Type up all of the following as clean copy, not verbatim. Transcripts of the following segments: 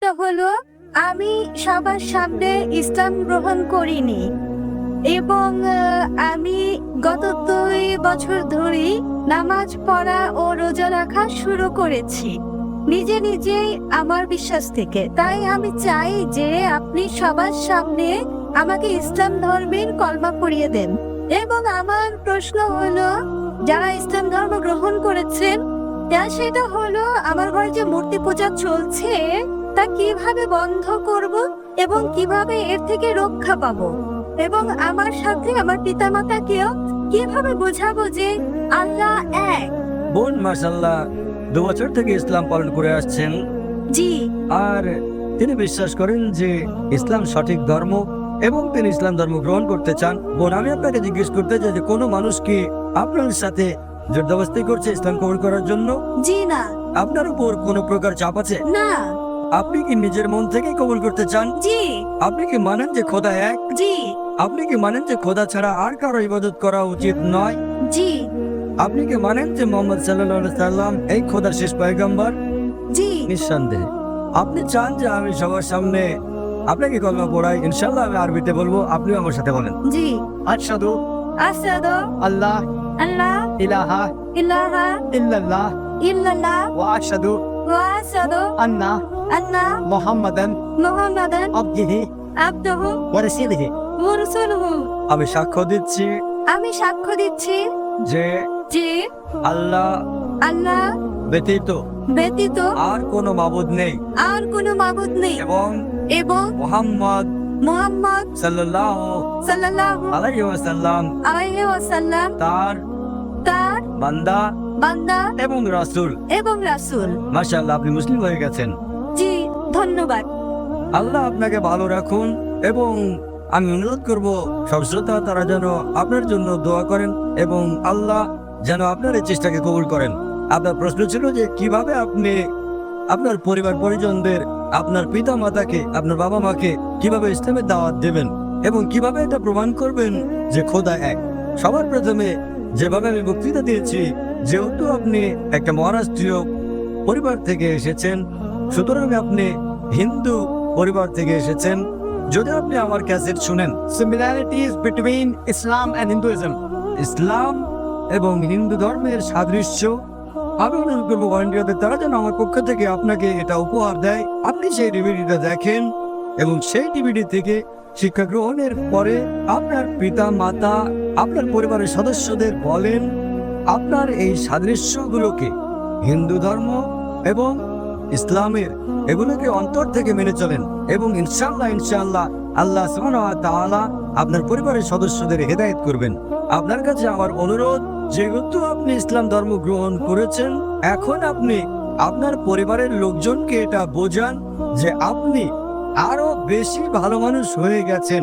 একটা হলো আমি সবার সামনে ইসলাম গ্রহণ করিনি এবং আমি গত 2 বছর ধরে নামাজ পড়া ও রোজা রাখা শুরু করেছি নিজে নিজেই আমার বিশ্বাস থেকে। তাই আমি চাই যে আপনি সবার সামনে আমাকে ইসলাম ধর্মের কলমা পড়িয়ে দেন। এবং আমার প্রশ্ন হলো, যারা ইসলাম ধর্ম গ্রহণ করেছেন সেটা হলো আমার ঘরে যে মূর্তি পূজা চলছে তা কিভাবে বন্ধ করব এবং কিভাবে এর থেকে রক্ষা পাবো, এবং আমার সাথে আমার পিতামাতাকেও কিভাবে বোঝাবো যে আল্লাহ এক। বোন মাশাআল্লাহ 2 বছর থেকে ইসলাম পালন করে আসছেন, জি আর তিনি বিশ্বাস করেন যে ইসলাম সঠিক ধর্ম এবং তিনি ইসলাম ধর্ম গ্রহণ করতে চান। বোন, আমি আপনাকে জিজ্ঞেস করতে চাই যে কোনো মানুষ কি আপনার সাথে জোরদস্তি করছে ইসলাম কবুল করার জন্য? জি না। আপনার উপর কোনো প্রকার চাপ আছে? না। আপনি কি নিজের মন থেকে কবুল করতে চান? জি। আপনি কি মানেন যে খোদা এক? জি। আপনি কি মানেন যে খোদা ছাড়া আর কারো ইবাদত করা উচিত নয়? জি। আপনি কি মানেন যে মোহাম্মদ সাল্লাল্লাহু আলাইহি সাল্লাম এই খোদার শেষ পয়গম্বর? জি। নিঃসন্দেহে। আপনি চান যে আমি সবার সামনে আপনাকে কলমা পড়াই? ইনশাআল্লাহ আমি আরবিতে বলবো, আপনিও আমার সাথে বলেন। জি। আশহাদু আশহাদু আল্লাহ আল্লাহ ইলাহা ইলাহা ইল্লাল্লাহ ইল্লাল্লাহ ওয়া আশহাদু ওয়া আশহাদু আন্না আন্না মুহাম্মাদান মুহাম্মাদান আবদুহু আবদুহু ওয়া রাসূলুহু। ওয়া রাসূলুহু। আমি সাক্ষ্য দিচ্ছি আমি সাক্ষ্য দিচ্ছি যে যে আল্লাহ আল্লাহ ব্যতীত ব্যতীত আর কোনো মাবুদ নেই আর কোনো মাবুদ নেই এবং মুহাম্মদ সাল্লাল্লাহু সাল্লাল্লাহু আলাইহি ওয়াসাল্লাম আলাইহি ওয়াসাল্লাম তার বান্দা এবং রাসূল। মাশাআল্লাহ, আপনি মুসলিম হয়ে গেছেন। জি, ধন্যবাদ। আল্লাহ আপনাকে ভালো রাখুন এবং আমি অনুরোধ করব সব শ্রোতা তারা যেন আপনার জন্য দোয়া করেন এবং আল্লাহ যেন আপনার এই চেষ্টাকে কবুল করেন। আপনার প্রশ্ন ছিল যে কিভাবে আপনি আপনার পরিবার পরিজনদের, আপনার পিতা মাতাকে, আপনার বাবা মাকে কিভাবে ইসলামের দাওয়াত দেবেন এবং কিভাবে এটা প্রমাণ করবেন যে খোদা এক। সবার প্রথমে যেভাবে আমি বক্তৃতা দিয়েছি, যেহেতু আপনি একটা মহারাষ্ট্রীয় পরিবার থেকে এসেছেন, সুতরাং আপনি হিন্দু পরিবার থেকে এসেছেন। যদি আপনি আমার ক্যাসেট শুনেন, Similarities between Islam and Hinduism. ইসলাম এবং হিন্দু ধর্মের সাদৃশ্য, আমি অনুরোধ করবো ভলেন্টিয়ারদের তারা যেন আমার পক্ষ থেকে আপনাকে এটা উপহার দেয়। আপনি সেই ডিভিডিটা দেখেন এবং সেই ডিভিডি থেকে শিক্ষা গ্রহণের পরে আপনার পিতা মাতা, আপনার পরিবারের সদস্যদের বলেন আপনার এই সাদৃশ্যগুলোকে, হিন্দু ধর্ম এবং ইসলামের, এগুলোকে অন্তর থেকে মেনে চলেন এবং ইনশাআল্লাহ আল্লাহ সুবহানাহু ওয়া তাআলা আপনার পরিবারের সদস্যদের হেদায়েত করবেন। আপনার কাছে আমার অনুরোধ, যেহেতু আপনি ইসলাম ধর্ম গ্রহণ করেছেন, এখন আপনি আপনার পরিবারের লোকজনকে এটা বোঝান যে আপনি আরো বেশি ভালো মানুষ হয়ে গেছেন।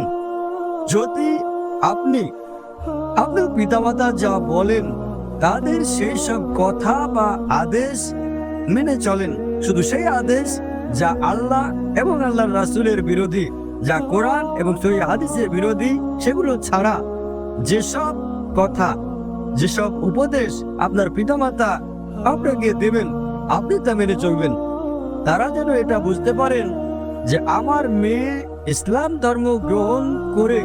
যদি আপনি আপনার পিতামাতা যা বলেন তাদের সেই সব কথা বা আদেশ মেনে চলেন, শুধু সেই আদেশ যা আল্লাহ এবং আল্লাহর রাসূলের বিরোধী, যা কোরআন এবং সহিহ হাদিসের বিরোধী, সেগুলো ছাড়া যেসব কথা, যেসব উপদেশ আপনার পিতামাতা আপনাকে দেবেন, আপনি তা মেনে চলবেন। তারা যেন এটা বুঝতে পারেন যে আমার মেয়ে ইসলাম ধর্ম গ্রহণ করে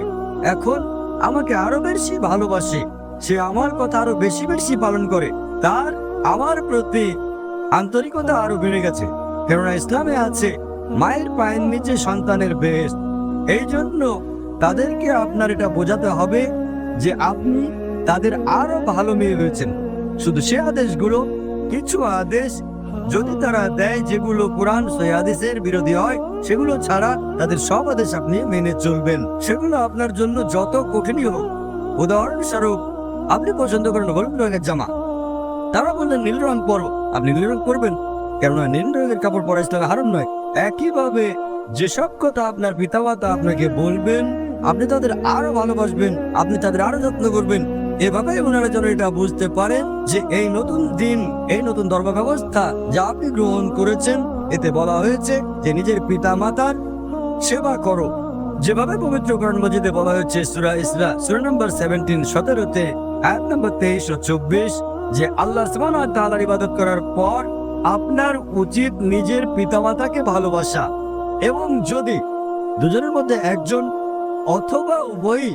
এখন আমাকে আরো বেশি ভালোবাসে, সে আমার কথা আরো বেশি বেশি পালন করে, তার আমার প্রতি আন্তরিকতা আরো বেড়ে গেছে। কেননা ইসলামে আছে মায়ের পায়ের নিচে সন্তানের বেহেশত। এই জন্য তাদেরকে আপনার এটা বোঝাতে হবে যে আপনি তাদের আরো ভালো মেয়ে হয়েছেন। শুধু সে আদেশগুলো, কিছু আদেশ যদি তারা দেয় যেগুলো কোরআন সহিহ হাদিসের বিরোধী হয়, সেগুলো ছাড়া তাদের সব আদেশ আপনি মেনে চলবেন। সেগুলো আপনার জন্য যত কঠিনই হোক। উদাহরণস্বরূপ, আপনি পছন্দ করেন হলুদ রঙের জামা, তারা বললেন নীল রং পরো, আপনি নীল রং করবেন, কেননা নীল রঙের কাপড় পরা ইসলামে হারাম নয়। একইভাবে যেসব কথা আপনার পিতামাতা আপনাকে বলবেন, আপনি তাদের আরো ভালোবাসবেন, আপনি তাদের আরো যত্ন করবেন। এভাবে ওনারা যেন এটা বুঝতে পারেন যে এই নতুন দিন, এই নতুন ধর্ম ব্যবস্থা যা আপনি গ্রহণ করেছেন, এতে বলা হয়েছে যে নিজের পিতা মাতার সেবা করো। যেভাবে পবিত্র কোরআন মাজিদে বলা হয়েছে সূরা ইসরা সূরা নম্বর 17 17-তে আয়াত নম্বর 23 ও 24, যে আল্লাহ সুবহানাহু ওয়া তাআলার ইবাদত করার পর আপনার উচিত নিজের পিতামাতাকে ভালোবাসা। এবং যদি দুজনের মধ্যে একজন অথবা উভয়ই